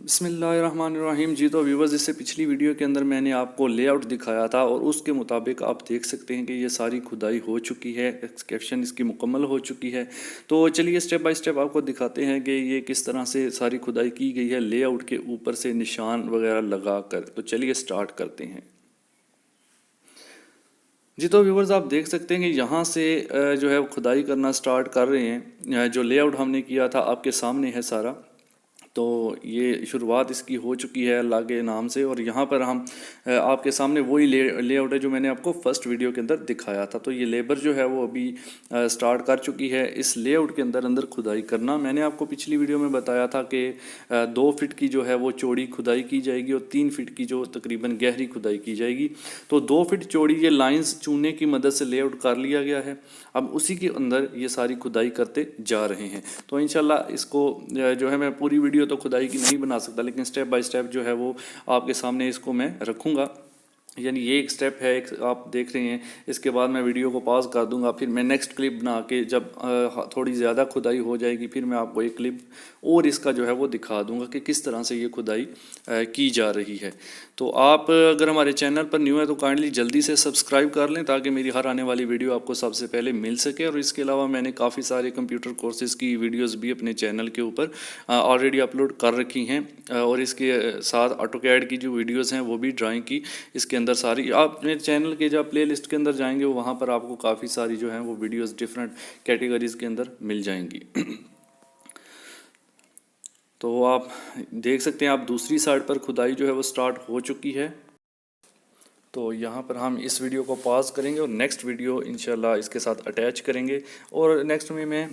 बिस्मिल्लाहिर्रहमानिर्रहीम। जी तो व्यूवर्स, इससे पिछली वीडियो के अंदर मैंने आपको लेआउट दिखाया था और उसके मुताबिक आप देख सकते हैं कि ये सारी खुदाई हो चुकी है, एक्सकेवेशन इसकी मुकम्मल हो चुकी है। तो चलिए स्टेप बाय स्टेप आपको दिखाते हैं कि ये किस तरह से सारी खुदाई की गई है लेआउट के ऊपर से निशान वगैरह लगा कर। तो चलिए स्टार्ट करते हैं। जी तो व्यूवर्स, आप देख सकते हैं कि यहाँ से जो है खुदाई करना स्टार्ट कर रहे हैं। जो लेआउट हमने किया था आपके सामने है सारा। तो ये शुरुआत इसकी हो चुकी है अल्लाह के नाम से। और यहाँ पर हम आपके सामने वही लेआउट है जो मैंने आपको फर्स्ट वीडियो के अंदर दिखाया था। तो ये लेबर जो है वो अभी स्टार्ट कर चुकी है इस लेआउट के अंदर अंदर खुदाई करना। मैंने आपको पिछली वीडियो में बताया था कि 2 फीट की जो है वो चौड़ी खुदाई की जाएगी और 3 फीट की जो तकरीबन गहरी खुदाई की जाएगी। तो 2 फीट चौड़ी ये लाइंस चूने की मदद से लेआउट कर लिया गया है। अब उसी के अंदर ये सारी खुदाई करते जा रहे हैं। तो इंशाल्लाह इसको जो है मैं पूरी वीडियो तो खुदाई की नहीं बना सकता, लेकिन स्टेप बाय स्टेप जो है वो आपके सामने इसको मैं रखूँगा। यानी ये एक स्टेप है, एक आप देख रहे हैं। इसके बाद मैं वीडियो को पॉज कर दूंगा, फिर मैं नेक्स्ट क्लिप बना के जब थोड़ी ज़्यादा खुदाई हो जाएगी फिर मैं आपको एक क्लिप और इसका जो है वो दिखा दूंगा कि किस तरह से ये खुदाई की जा रही है। तो आप अगर हमारे चैनल पर न्यू है तो काइंडली जल्दी से सब्सक्राइब कर लें ताकि मेरी हर आने वाली वीडियो आपको सबसे पहले मिल सके। और इसके अलावा मैंने काफ़ी सारे कंप्यूटर कोर्सेज़ की वीडियोज़ भी अपने चैनल के ऊपर ऑलरेडी अपलोड कर रखी हैं। और इसके साथ ऑटोकैड की जो वीडियोज़ हैं वो भी ड्राइंग की इसके अंदर सारी आप मेरे चैनल के जब प्ले लिस्ट के अंदर जाएंगे वहाँ पर आपको काफ़ी सारी जो हैं वो वीडियोस डिफरेंट कैटेगरीज़ के अंदर मिल जाएंगी। तो आप देख सकते हैं, आप दूसरी साइड पर खुदाई जो है वो स्टार्ट हो चुकी है। तो यहाँ पर हम इस वीडियो को पॉज करेंगे और नेक्स्ट वीडियो इंशाल्लाह इसके साथ अटैच करेंगे। और नेक्स्ट में मैं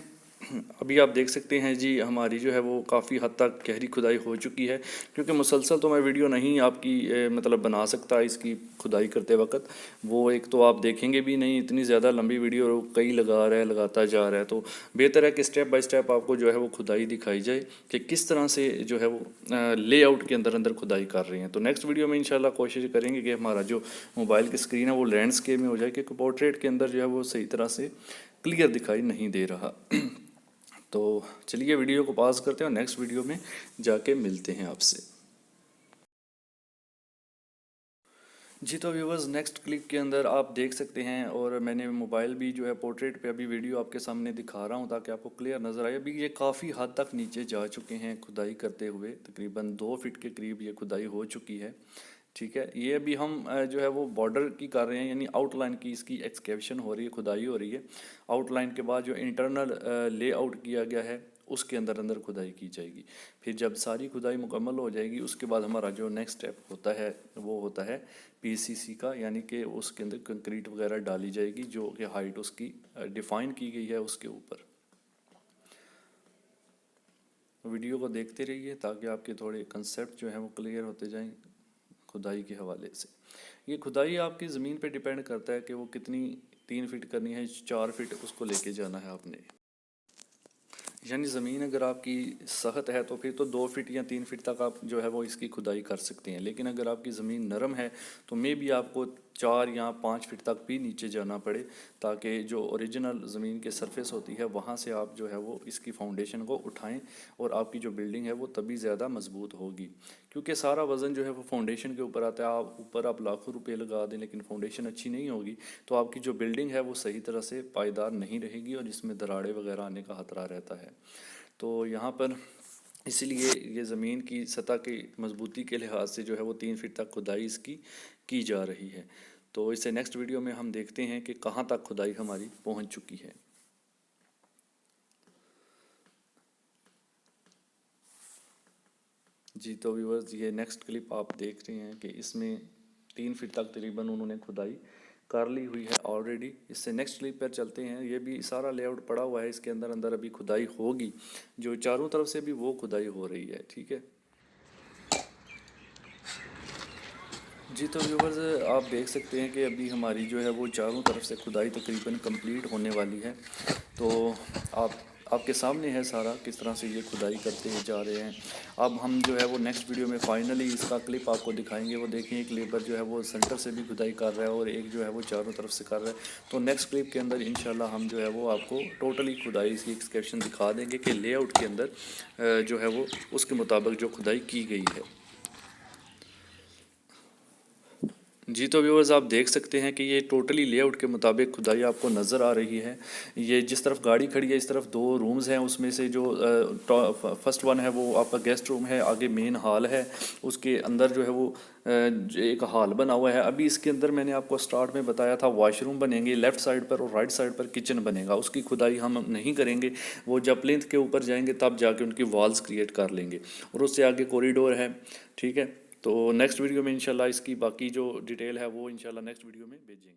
अभी आप देख सकते हैं जी हमारी जो है वो काफ़ी हद तक गहरी खुदाई हो चुकी है। क्योंकि मुसलसल तो मैं वीडियो नहीं आपकी मतलब बना सकता इसकी खुदाई करते वक्त। वो एक तो आप देखेंगे भी नहीं, इतनी ज़्यादा लंबी वीडियो कई लगा रहा है, लगाता जा रहा है। तो बेहतर है कि स्टेप बाय स्टेप आपको जो है वो खुदाई दिखाई जाए कि किस तरह से जो है वो लेआउट के अंदर अंदर खुदाई कर रहे हैं। तो नेक्स्ट वीडियो में इंशाल्लाह कोशिश करेंगे कि हमारा जो मोबाइल की स्क्रीन है वो लैंडस्केप में हो जाए, क्योंकि पोर्ट्रेट के अंदर जो है वो सही तरह से क्लियर दिखाई नहीं दे रहा। तो चलिए वीडियो को पॉज करते हैं और नेक्स्ट वीडियो में जाके मिलते हैं आपसे। जी तो व्यूवर्स, नेक्स्ट क्लिप के अंदर आप देख सकते हैं और मैंने मोबाइल भी जो है पोर्ट्रेट पे अभी वीडियो आपके सामने दिखा रहा हूं ताकि आपको क्लियर नज़र आए। अभी ये काफ़ी हद तक नीचे जा चुके हैं खुदाई करते हुए, तकरीबन 2 फीट के करीब ये खुदाई हो चुकी है। ठीक है, ये अभी हम जो है वो बॉर्डर की कर रहे हैं, यानी आउटलाइन की इसकी एक्सकेवेशन हो रही है, खुदाई हो रही है। आउटलाइन के बाद जो इंटरनल लेआउट किया गया है उसके अंदर अंदर खुदाई की जाएगी। फिर जब सारी खुदाई मुकम्मल हो जाएगी उसके बाद हमारा जो नेक्स्ट स्टेप होता है वो होता है पीसीसी का, यानी कि उसके अंदर कंक्रीट वगैरह डाली जाएगी जो कि हाइट उसकी डिफाइन की गई है उसके ऊपर। वीडियो को देखते रहिए ताकि आपके थोड़े कंसेप्ट जो हैं वो क्लियर होते जाएं खुदाई के हवाले से। ये खुदाई आपकी ज़मीन पे डिपेंड करता है कि वो कितनी 3 फीट करनी है, 4 फीट उसको लेके जाना है आपने। यानी ज़मीन अगर आपकी सख्त है तो फिर तो 2 फीट या 3 फीट तक आप जो है वो इसकी खुदाई कर सकते हैं। लेकिन अगर आपकी ज़मीन नरम है तो मे भी आपको 4 या 5 फीट तक भी नीचे जाना पड़े ताकि जो ओरिजिनल ज़मीन के सरफेस होती है वहाँ से आप जो है वो इसकी फाउंडेशन को उठाएं और आपकी जो बिल्डिंग है वो तभी ज़्यादा मजबूत होगी। क्योंकि सारा वज़न जो है वो फाउंडेशन के ऊपर आता है। आप ऊपर आप लाखों रुपए लगा दें लेकिन फाउंडेशन अच्छी नहीं होगी तो आपकी जो बिल्डिंग है वो सही तरह से पायदार नहीं रहेगी और इसमें दरारें वगैरह आने का खतरा रहता है। तो यहाँ पर इसलिए ये ज़मीन की सतह की मजबूती के लिहाज से जो है वो 3 फीट तक खुदाई इसकी की जा रही है। तो इससे नेक्स्ट वीडियो में हम देखते हैं कि कहाँ तक खुदाई हमारी पहुँच चुकी है। जी तो व्यूअर्स, ये नेक्स्ट क्लिप आप देख रहे हैं कि इसमें 3 फीट तक तकरीबन उन्होंने खुदाई कर ली हुई है ऑलरेडी। इससे नेक्स्ट क्लिप पर चलते हैं। ये भी सारा लेआउट पड़ा हुआ है, इसके अंदर अंदर अभी खुदाई होगी, जो चारों तरफ से भी वो खुदाई हो रही है। ठीक है जी तो व्यूवर्स, आप देख सकते हैं कि अभी हमारी जो है वो चारों तरफ से खुदाई तकरीबन कंप्लीट होने वाली है। तो आप آپ کے سامنے ہے سارا کس طرح سے یہ کھدائی کرتے جا رہے ہیں۔ اب ہم جو ہے وہ نیکسٹ ویڈیو میں فائنلی اس کا کلپ آپ کو دکھائیں گے۔ وہ دیکھیں ایک لیبر جو ہے وہ سینٹر سے بھی کھدائی کر رہا ہے اور ایک جو ہے وہ چاروں طرف سے کر رہا ہے۔ تو نیکسٹ کلپ کے اندر انشاءاللہ ہم جو ہے وہ آپ کو ٹوٹلی کھدائی اس کی ایکسکیپشن دکھا دیں گے کہ لے آؤٹ کے اندر جو ہے وہ اس کے مطابق جو کھدائی کی گئی ہے۔ جی تو ویورز آپ دیکھ سکتے ہیں کہ یہ ٹوٹلی لے آؤٹ کے مطابق کھدائی آپ کو نظر آ رہی ہے۔ یہ جس طرف گاڑی کھڑی ہے اس طرف 2 رومز ہیں، اس میں سے جو فرسٹ ون ہے وہ آپ کا گیسٹ روم ہے، آگے مین ہال ہے، اس کے اندر جو ہے وہ ایک ہال بنا ہوا ہے۔ ابھی اس کے اندر میں نے آپ کو سٹارٹ میں بتایا تھا واش روم بنیں گے، لیفٹ سائڈ پر اور رائٹ سائڈ پر کچن بنے گا۔ اس کی کھدائی ہم نہیں کریں گے، وہ جب پلنتھ کے اوپر جائیں گے تب جا کے ان کی والز کریٹ کر لیں گے، اور اس سے آگے کوریڈور ہے، ٹھیک ہے۔ تو نیکسٹ ویڈیو میں انشاءاللہ اس کی باقی جو ڈیٹیل ہے وہ انشاءاللہ نیکسٹ ویڈیو میں بھیجیں گے۔